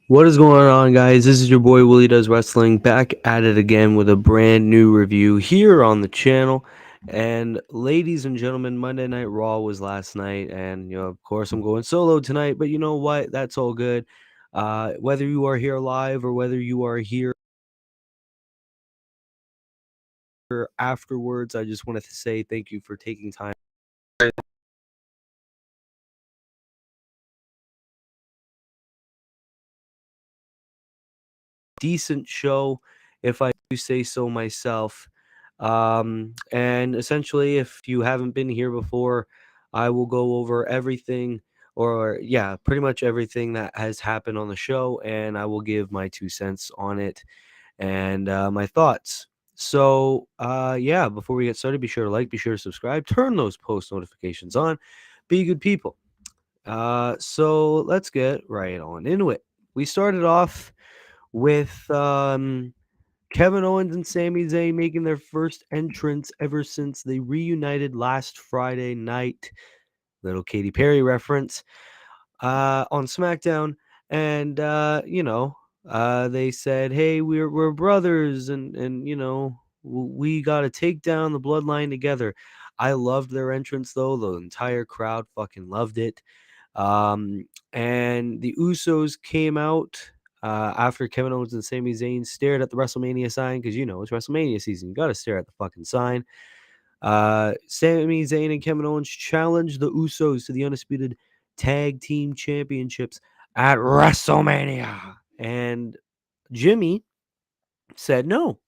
What is going on, guys? This is your boy Willie Does Wrestling back at it again with a brand new review here on the channel. And ladies and gentlemen, Monday Night Raw was last night, and of course, I'm going solo tonight. But you know what? That's all good. Whether you are here live or whether you are here afterwards, I just wanted to say thank you for taking time. Decent show, if I do say so myself. And essentially, if you haven't been here before, I will go over everything, or yeah, pretty much everything that has happened on the show, and I will give my 2 cents on it and my thoughts. So, yeah, before we get started, be sure to like, be sure to subscribe, turn those post notifications on, be good people. So let's get right on into it. We started off with Kevin Owens and Sami Zayn making their first entrance ever since they reunited last Friday night. Little Katy Perry reference on SmackDown, and they said, "Hey, we're brothers, and we got to take down the bloodline together." I loved their entrance though; the entire crowd fucking loved it. And the Usos came out after Kevin Owens and Sami Zayn stared at the WrestleMania sign because it's WrestleMania season. You got to stare at the fucking sign. Sami Zayn and Kevin Owens challenged the Usos to the undisputed tag team championships at WrestleMania, and Jimmy said no.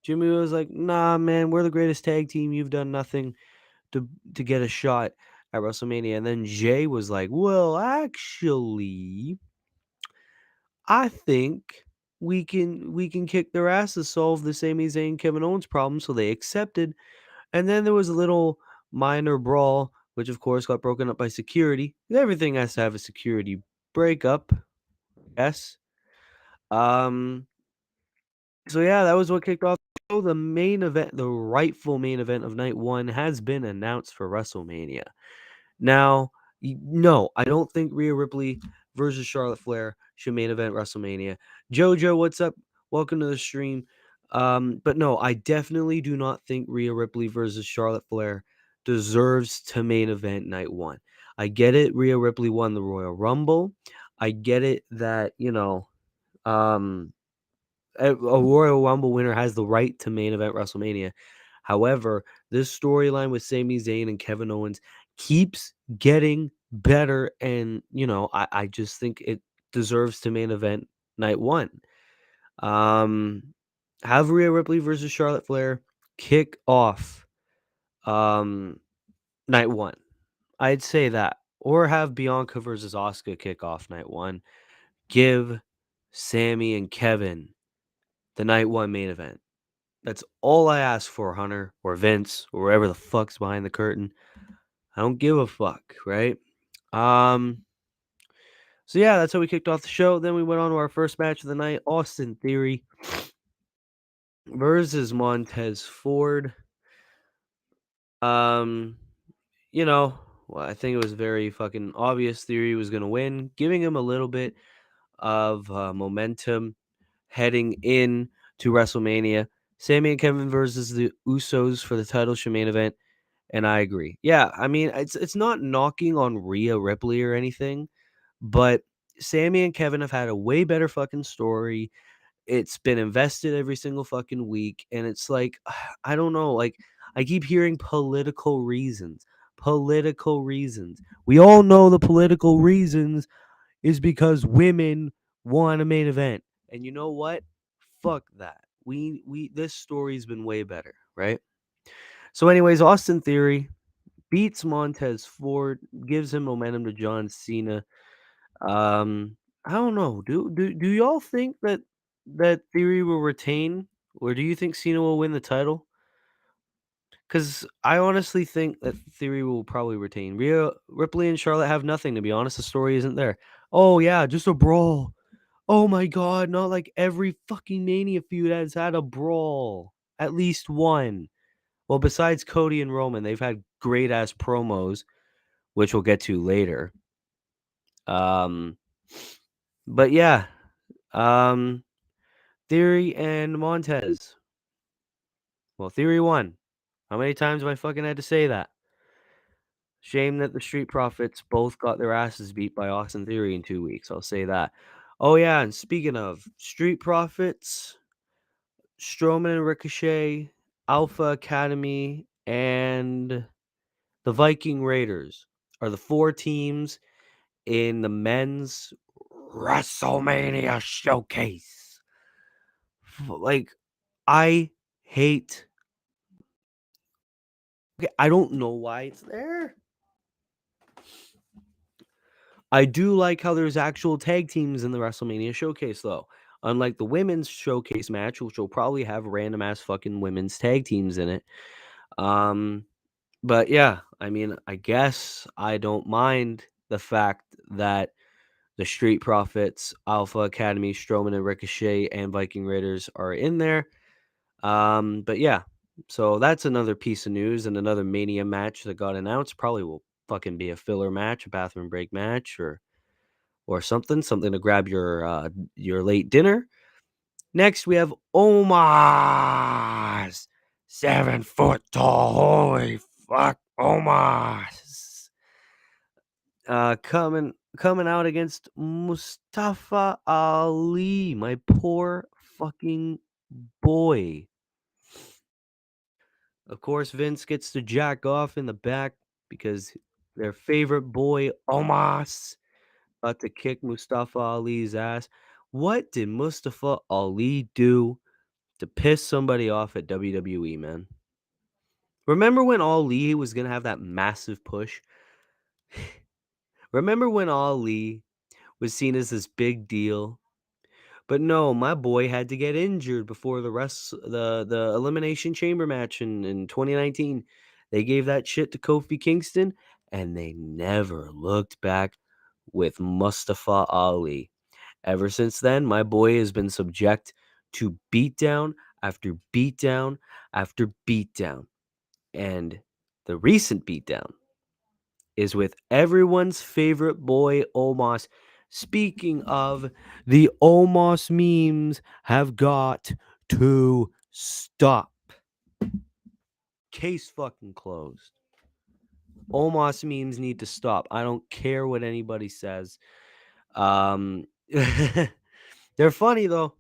Jimmy was like, "Nah, man, we're the greatest tag team. You've done nothing to get a shot at WrestleMania." And then Jay was like, "Well, actually, I think we can kick their ass to solve the Sami Zayn Kevin Owens problem." So they accepted. And then there was a little minor brawl, which of course got broken up by security. Everything has to have a security breakup. Yes. Um. So yeah, that was what kicked off the show. The main event, the rightful main event of night one, has been announced for WrestleMania. Now, no, I don't think Rhea Ripley versus Charlotte Flair should main event WrestleMania. Jojo, what's up? Welcome to the stream. But no, I definitely do not think Rhea Ripley versus Charlotte Flair deserves to main event night one. I get it. Rhea Ripley won the Royal Rumble. I get it that, um, a Royal Rumble winner has the right to main event WrestleMania. However, this storyline with Sami Zayn and Kevin Owens keeps getting better, and I just think it deserves to main event night one. Um, have Rhea Ripley versus Charlotte Flair kick off um night one. I'd say that, or have Bianca versus Asuka kick off night one. Give Sammy and Kevin the night one main event. That's all I ask for, Hunter or Vince or wherever the fuck's behind the curtain. I don't give a fuck, right? Um, so yeah, that's how we kicked off the show. Then we went on to our first match of the night: Austin Theory versus Montez Ford. Um, well, I think it was very fucking obvious Theory was gonna win, giving him a little bit of momentum heading in to WrestleMania. Sami and Kevin versus the Usos for the title should main event. And I agree. Yeah, I mean, it's not knocking on Rhea Ripley or anything, but Sammy and Kevin have had a way better fucking story. It's been invested every single fucking week, and it's like, I don't know, like I keep hearing political reasons. Political reasons. We all know the political reasons is because women want a main event. And you know what? Fuck that. We this story's been way better, right? So anyways, Austin Theory beats Montez Ford, gives him momentum to John Cena. I don't know. Do y'all think that Theory will retain, or do you think Cena will win the title? Because I honestly think that Theory will probably retain. Rhea Ripley and Charlotte have nothing. To be honest, the story isn't there. Oh yeah, just a brawl. Oh my god, not like every fucking Mania feud has had a brawl. At least one. Well, besides Cody and Roman, they've had great ass promos, which we'll get to later. Um, But yeah, um, Theory and Montez. Well, Theory won. How many times have I fucking had to say that? Shame that the Street Profits both got their asses beat by Austin Theory in 2 weeks. I'll say that. Oh yeah, and speaking of Street Profits, Strowman and Ricochet, Alpha Academy, and the Viking Raiders are the 4 teams in the men's WrestleMania showcase. Like, I hate. Okay, I don't know why it's there. I do like how there's actual tag teams in the WrestleMania showcase, though. Unlike the women's showcase match, which will probably have random ass fucking women's tag teams in it. Um, but yeah, I mean, I guess I don't mind the fact that the Street Profits, Alpha Academy, Strowman and Ricochet, and Viking Raiders are in there. But yeah, so that's another piece of news and another Mania match that got announced. Probably will fucking be a filler match, a bathroom break match, or something to grab your late dinner. Next, we have Omos, 7 foot tall. Holy fuck, Omos. Coming out against Mustafa Ali, my poor fucking boy. Of course, Vince gets to jack off in the back because their favorite boy, Omos, about to kick Mustafa Ali's ass. What did Mustafa Ali do to piss somebody off at WWE, man? Remember when Ali was going to have that massive push? Remember when Ali was seen as this big deal? But no, my boy had to get injured before the Elimination Chamber match in 2019. They gave that shit to Kofi Kingston, and they never looked back with Mustafa Ali. Ever since then, my boy has been subject to beatdown after beatdown after beatdown. And the recent beatdown is with everyone's favorite boy, Omos. Speaking of, the Omos memes have got to stop. Case fucking closed. Omos memes need to stop. I don't care what anybody says. They're funny though.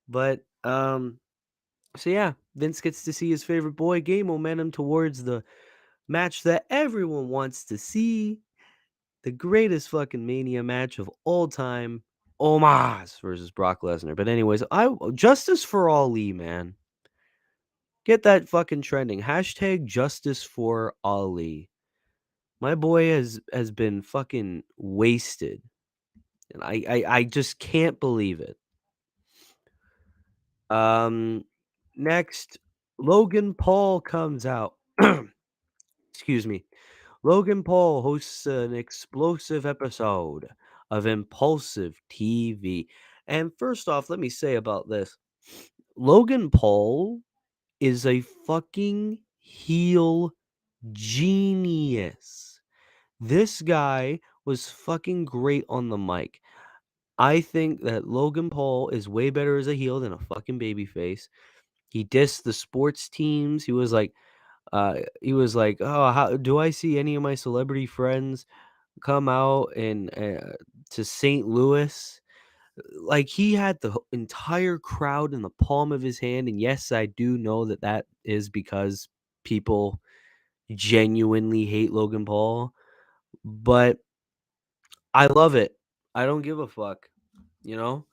But so yeah, Vince gets to see his favorite boy gain momentum towards the match that everyone wants to see. The greatest fucking Mania match of all time, Omos versus Brock Lesnar. But anyways, I justice for Ali, man. Get that fucking trending. Hashtag justice for Ali. My boy has been fucking wasted. And I just can't believe it. Um next, Logan Paul comes out. Excuse me. Logan Paul hosts an explosive episode of Impulsive TV. And first off, let me say about this, Logan Paul is a fucking heel genius. This guy was fucking great on the mic. I think that Logan Paul is way better as a heel than a fucking babyface. He dissed the sports teams. He was like, "Oh, how do I see any of my celebrity friends come out and to St. Louis?" Like, he had the entire crowd in the palm of his hand, and yes, I do know that that is because people genuinely hate Logan Paul, but I love it. I don't give a fuck, you know?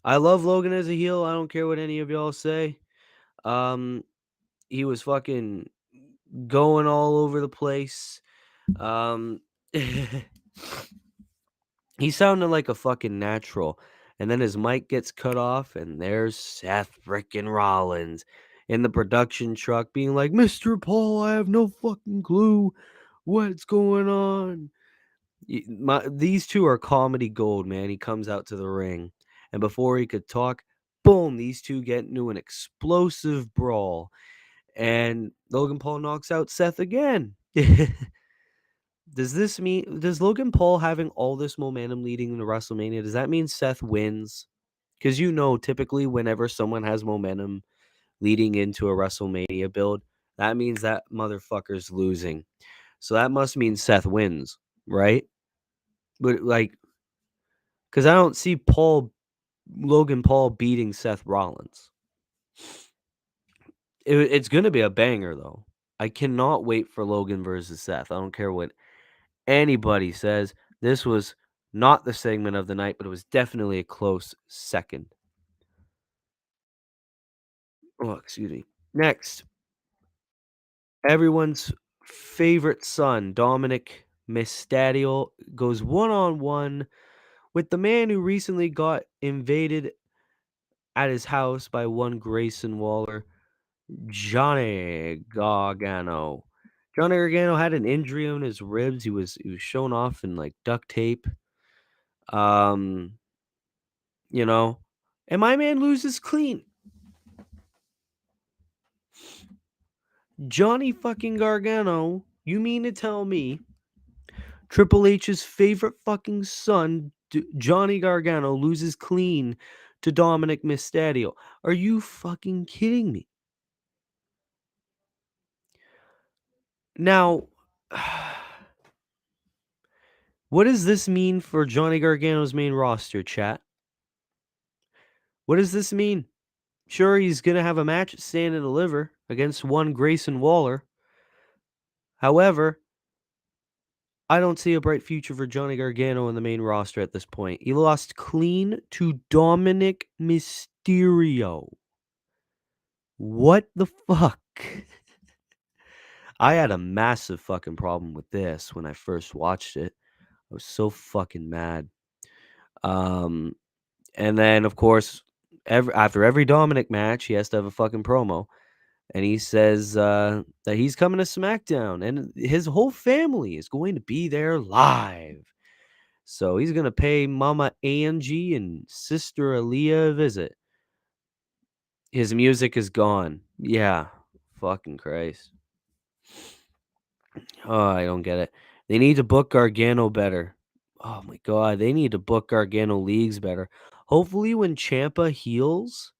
I love Logan as a heel. I don't care what any of y'all say. Um, he was fucking going all over the place. Um, he sounded like a fucking natural. And then his mic gets cut off, and there's Seth frickin' Rollins in the production truck being like, "Mr. Paul, I have no fucking clue what's going on." These two are comedy gold, man. He comes out to the ring, and before he could talk, boom, these two get into an explosive brawl. And Logan Paul knocks out Seth again. Does this mean does Logan Paul having all this momentum leading into WrestleMania, does that mean Seth wins? Because typically whenever someone has momentum leading into a WrestleMania build, that means that motherfucker's losing. So that must mean Seth wins, right? But because I don't see Logan Paul beating Seth Rollins. It's gonna be a banger though. I cannot wait for Logan versus Seth. I don't care what anybody says. This was not the segment of the night, but it was definitely a close second. Oh, excuse me. Next, everyone's favorite son, Dominic Mysterio, goes one-on-one with the man who recently got invaded at his house by one Grayson Waller, Johnny Gargano. Johnny Gargano had an injury on his ribs. He was shown off in like duct tape. Um, you know, and my man loses clean. Johnny fucking Gargano, you mean to tell me Triple H's favorite fucking son, Johnny Gargano, loses clean to Dominic Mysterio? Are you fucking kidding me? Now, what does this mean for Johnny Gargano's main roster, chat? What does this mean? Sure, he's going to have a match at Stand and Deliver against one Grayson Waller. However, I don't see a bright future for Johnny Gargano in the main roster at this point. He lost clean to Dominic Mysterio. What the fuck? I had a massive fucking problem with this when I first watched it. I was so fucking mad. Um, and then of course, after every Dominic match, he has to have a fucking promo, and he says that he's coming to SmackDown, and his whole family is going to be there live. So he's gonna pay Mama Angie and Sister Aaliyah a visit. His music is gone. Yeah, fucking Christ. Oh, I don't get it. They need to book Gargano better. Oh my god, they need to book Gargano leagues better. Hopefully when Champa heals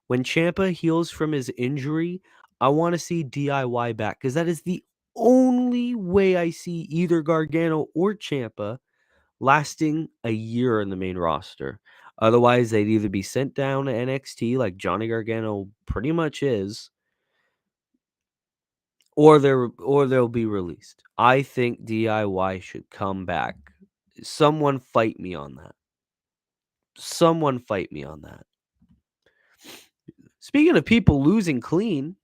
from his injury, I want to see DIY back because that is the only way I see either Gargano or Champa lasting a year in the main roster. Otherwise, they'd either be sent down to NXT like Johnny Gargano pretty much is, or they'll be released. I think DIY should come back. Someone fight me on that. Someone fight me on that. Speaking of people losing clean,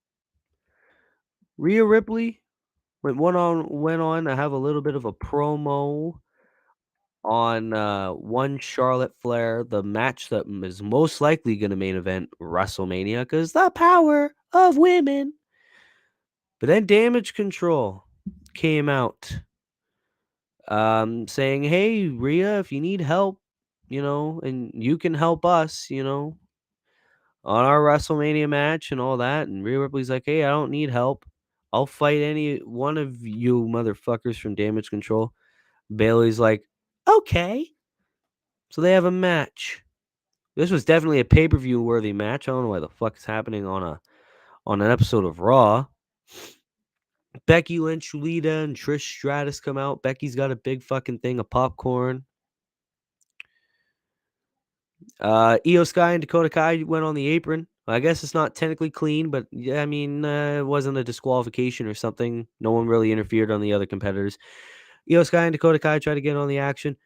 Rhea Ripley went on to have a little bit of a promo on one Charlotte Flair, the match that is most likely going to main event WrestleMania because the power of women. But then Damage Control came out saying, hey, Rhea, if you need help, and you can help us, on our WrestleMania match and all that. And Rhea Ripley's like, hey, I don't need help. I'll fight any one of you motherfuckers from Damage Control. Bailey's like, okay. So they have a match. This was definitely a pay-per-view worthy match. I don't know why the fuck is happening on an episode of Raw. Becky Lynch, Lita, and Trish Stratus come out. Becky's got a big fucking thing of popcorn. Io Sky and Dakota Kai went on the apron. I guess it's not technically clean, but yeah, I mean, it wasn't a disqualification or something. No one really interfered on the other competitors. Io Sky and Dakota Kai tried to get on the action.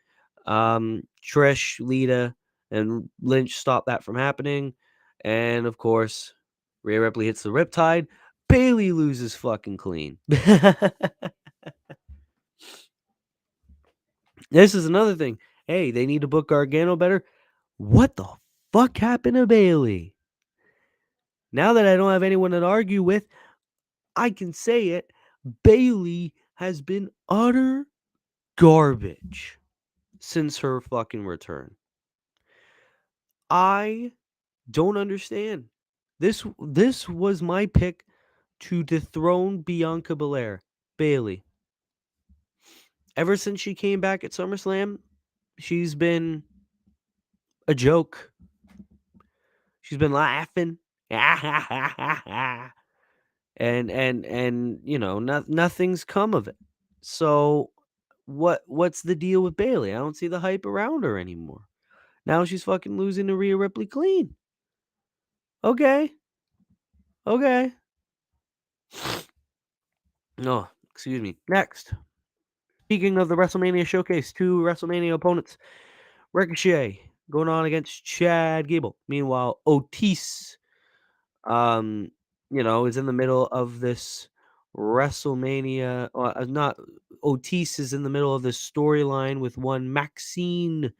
Trish, Lita, and Lynch stopped that from happening. And of course, Rhea Ripley hits the Riptide. Bailey loses fucking clean. This is another thing. Hey, they need to book Gargano better. What the fuck happened to Bailey? Now that I don't have anyone to argue with, I can say it. Bailey has been utter garbage since her fucking return. I don't understand. This was my pick to dethrone Bianca Belair. Bailey. Ever since she came back at SummerSlam, she's been a joke. She's been laughing. and nothing's come of it. So what's the deal with Bailey? I don't see the hype around her anymore. Now she's fucking losing to Rhea Ripley clean. Okay. Okay. No, excuse me. Next. Speaking of the WrestleMania showcase, 2 WrestleMania opponents. Ricochet going on against Chad Gable. Meanwhile, Otis um, is in the middle of this WrestleMania. Not Otis is in the middle of this storyline with one Maxine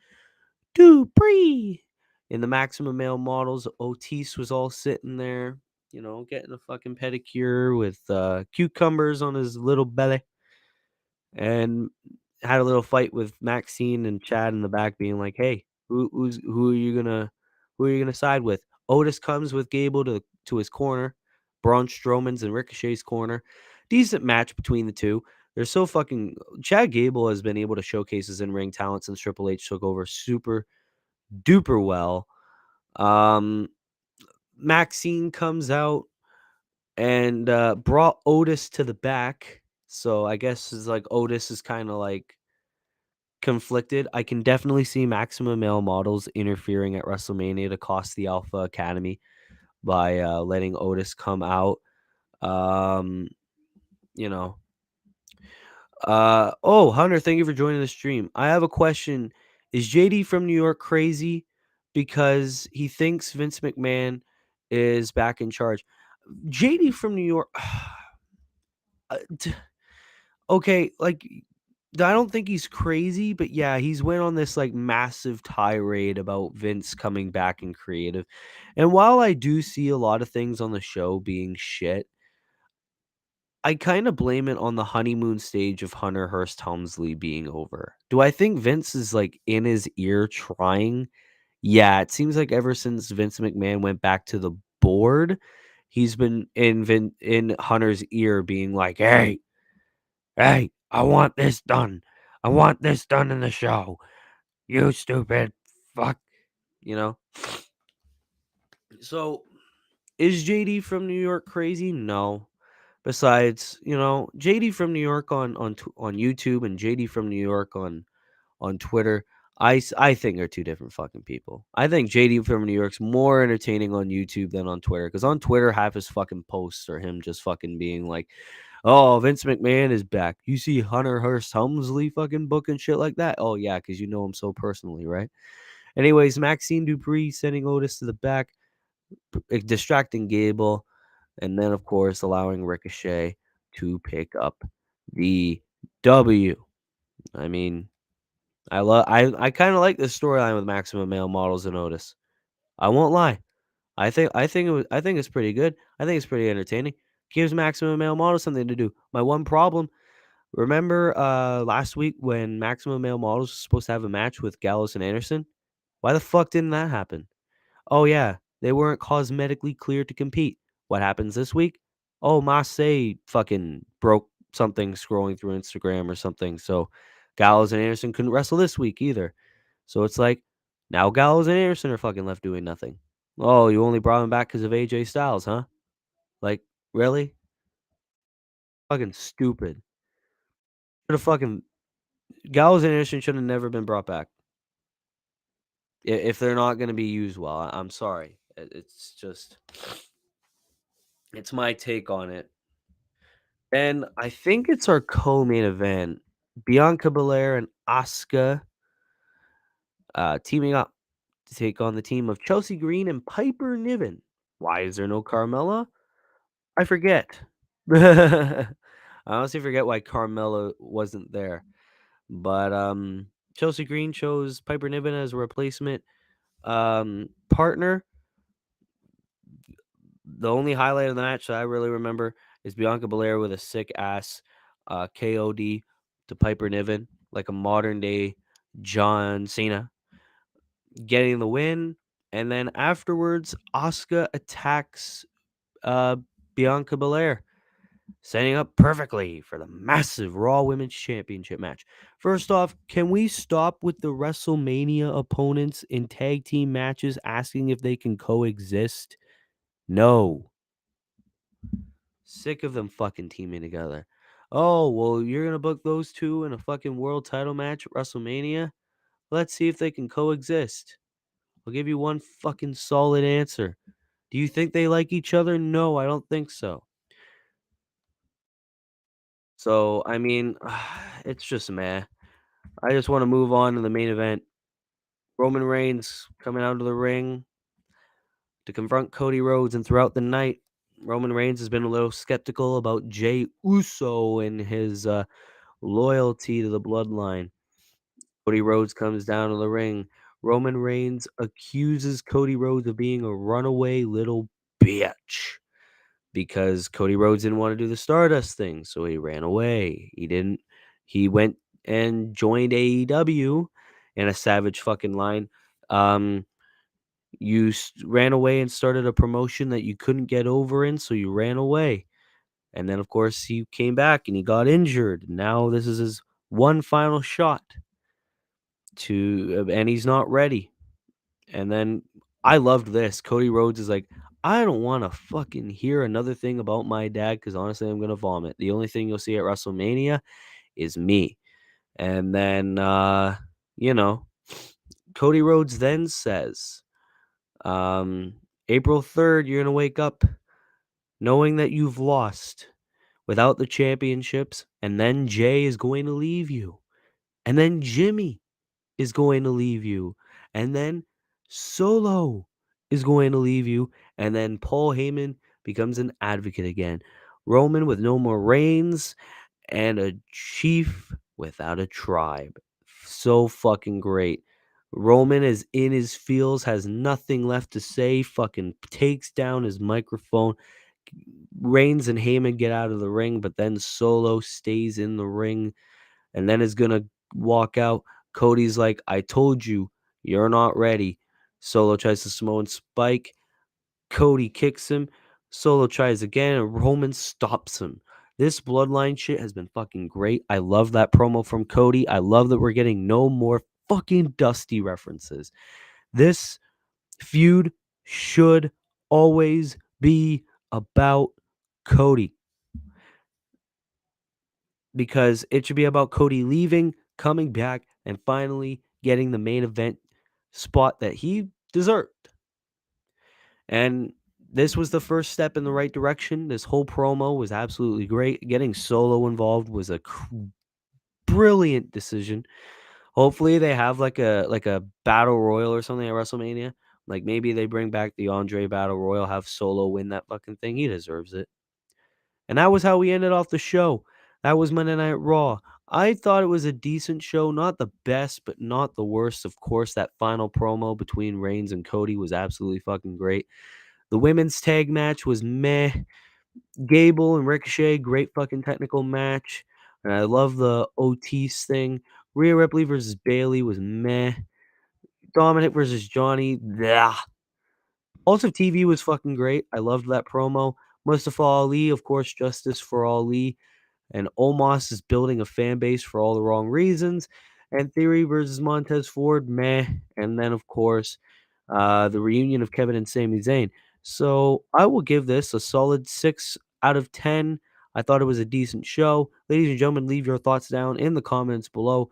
Dupree. In the Maximum Male Models, Otis was all sitting there, getting a fucking pedicure with cucumbers on his little belly, and had a little fight with Maxine and Chad in the back, being like, "Hey, who are you gonna side with?" Otis comes with Gable to his corner, Braun Strowman's and Ricochet's corner. Decent match between the two. They're so fucking. Chad Gable has been able to showcase his in ring talent since Triple H took over super duper well. Um, Maxine comes out and brought Otis to the back. So I guess it's like Otis is kind of like conflicted. I can definitely see Maximum Male Models interfering at WrestleMania to cost the Alpha Academy by letting Otis come out. Um, you know. Hunter, thank you for joining the stream. I have a question. Is JD from New York crazy because he thinks Vince McMahon is back in charge? JD from New York. Okay, like I don't think he's crazy, but yeah, he's went on this like massive tirade about Vince coming back in creative. And while I do see a lot of things on the show being shit, I kind of blame it on the honeymoon stage of Hunter Hearst Helmsley being over. Do I think Vince is like in his ear trying? Yeah, it seems like ever since Vince McMahon went back to the board, he's been in Hunter's ear being like, "Hey, I want this done. I want this done in the show. You stupid fuck." You know? So, is JD from New York crazy? No. Besides, JD from New York on YouTube and JD from New York on Twitter, I think are two different fucking people. I think JD from New York's more entertaining on YouTube than on Twitter, because on Twitter half his fucking posts are him just fucking being like, "Oh, Vince McMahon is back. You see Hunter Hearst Helmsley fucking book and shit like that." Oh yeah, because you know him so personally, right? Anyways, Maxine Dupree sending Otis to the back, distracting Gable, and then of course allowing Ricochet to pick up the W. I mean, I kind of like this storyline with Maximum Male Models and Otis. I won't lie. I think it's pretty good. I think it's pretty entertaining. Gives Maximum Male Models something to do. My one problem, remember last week when Maximum Male Models was supposed to have a match with Gallows and Anderson? Why the fuck didn't that happen? Oh yeah, they weren't cosmetically cleared to compete. What happens this week? Oh, Marseille fucking broke something scrolling through Instagram or something. So Gallows and Anderson couldn't wrestle this week either. So it's like now Gallows and Anderson are fucking left doing nothing. Oh, you only brought him back because of AJ Styles, huh? Like, really? Fucking stupid. Should have fucking Gallows and Anderson should have never been brought back. If they're not going to be used well, I'm sorry. It's just, it's my take on it. And I think it's our co-main event. Bianca Belair and Asuka teaming up to take on the team of Chelsea Green and Piper Niven. Why is there no Carmella? I forget. I honestly forget why Carmella wasn't there. But Chelsea Green chose Piper Niven as a replacement partner. The only highlight of the match that I really remember is Bianca Belair with a sick ass KOD to Piper Niven, like a modern day John Cena, getting the win. And then afterwards, Asuka attacks uh, Bianca Belair. setting up perfectly for the massive Raw Women's Championship match. First off, can we stop with the WrestleMania opponents in tag team matches asking if they can coexist? No. Sick of them fucking teaming together. Oh, well, you're going to book those two in a fucking world title match at WrestleMania? Let's see if they can coexist. I'll give you one fucking solid answer. Do you think they like each other? No, I don't think so. So, I mean, it's just meh. I just want to move on to the main event. Roman Reigns coming out of the ring to confront Cody Rhodes, and throughout the night, Roman Reigns has been a little skeptical about Jey Uso and his loyalty to the bloodline. Cody Rhodes comes down to the ring. Roman Reigns accuses Cody Rhodes of being a runaway little bitch because Cody Rhodes didn't want to do the Stardust thing, so he ran away. He went and joined AEW in a savage fucking line. Um, ran away and started a promotion that you couldn't get over in, so you ran away. And then, of course, he came back and he got injured. Now this is his one final shot and he's not ready. And then I loved this. Cody Rhodes is like, I don't want to fucking hear another thing about my dad because honestly, I'm gonna vomit. The only thing you'll see at WrestleMania is me. And then, you know, Cody Rhodes then says, um, April 3rd, you're gonna wake up knowing that you've lost without the championships, and then Jay is going to leave you, and then Jimmy is going to leave you, and then Solo is going to leave you, and then Paul Heyman becomes an advocate again. Roman with no more reigns, and a chief without a tribe. So fucking great. Roman is in his feels, has nothing left to say, fucking takes down his microphone. Reigns and Heyman get out of the ring, but then Solo stays in the ring and then is going to walk out. Cody's like, I told you, you're not ready. Solo tries to Samoan spike. Cody kicks him. Solo tries again, and Roman stops him. This bloodline shit has been fucking great. I love that promo from Cody. I love that we're getting no more fucking Dusty references. This feud should always be about Cody because it should be about Cody leaving, coming back, and finally getting the main event spot that he deserved. And this was the first step in the right direction. This whole promo was absolutely great. Getting Solo involved was a brilliant decision. Hopefully they have like a battle royal or something at WrestleMania. Like maybe they bring back the Andre Battle Royal, have Solo win that fucking thing. He deserves it. And that was how we ended off the show. That was Monday Night Raw. I thought it was a decent show, not the best, but not the worst. Of course, that final promo between Reigns and Cody was absolutely fucking great. The women's tag match was meh. Gable and Ricochet, great fucking technical match. And I love the Otis thing. Rhea Ripley versus Bailey was meh. Dominic versus Johnny, yeah. Also, TV was fucking great. I loved that promo. Mustafa Ali, of course, Justice for Ali. And Omos is building a fan base for all the wrong reasons. And Theory versus Montez Ford, meh. And then, of course, the reunion of Kevin and Sami Zayn. So I will give this a solid 6 out of 10. I thought it was a decent show. Ladies and gentlemen, leave your thoughts down in the comments below.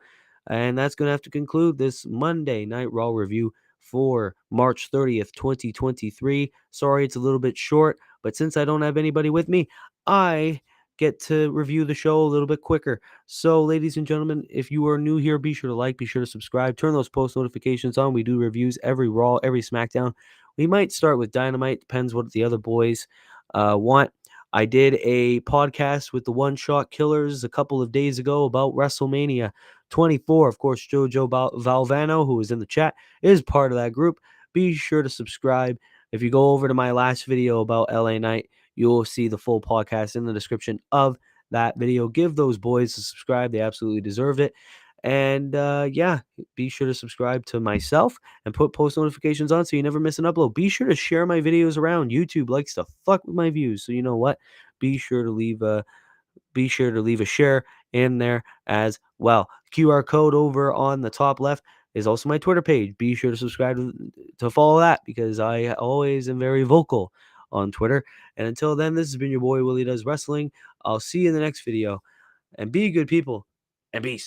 And that's going to have to conclude this Monday Night Raw review for March 30th, 2023. Sorry it's a little bit short, but since I don't have anybody with me, I get to review the show a little bit quicker. So, ladies and gentlemen, if you are new here, be sure to like, be sure to subscribe, turn those post notifications on. We do reviews every Raw, every SmackDown. We might start with Dynamite, depends what the other boys want. I did a podcast with the One Shot Killers a couple of days ago about WrestleMania 24. Of course, Jojo Valvano, who is in the chat, is part of that group. Be sure to subscribe. If you go over to my last video about LA Knight, you will see the full podcast in the description of that video. Give those boys a subscribe. They absolutely deserve it. And yeah, be sure to subscribe to myself and put post notifications on so you never miss an upload. Be sure to share my videos around. YouTube likes to fuck with my views. So you know what? be sure to leave a share in there as well. QR code over on the top left is also my Twitter page. Be sure to subscribe to follow that, because I always am very vocal on Twitter. And until then, this has been your boy Willie Does Wrestling. I'll see you in the next video, and be good people, and peace.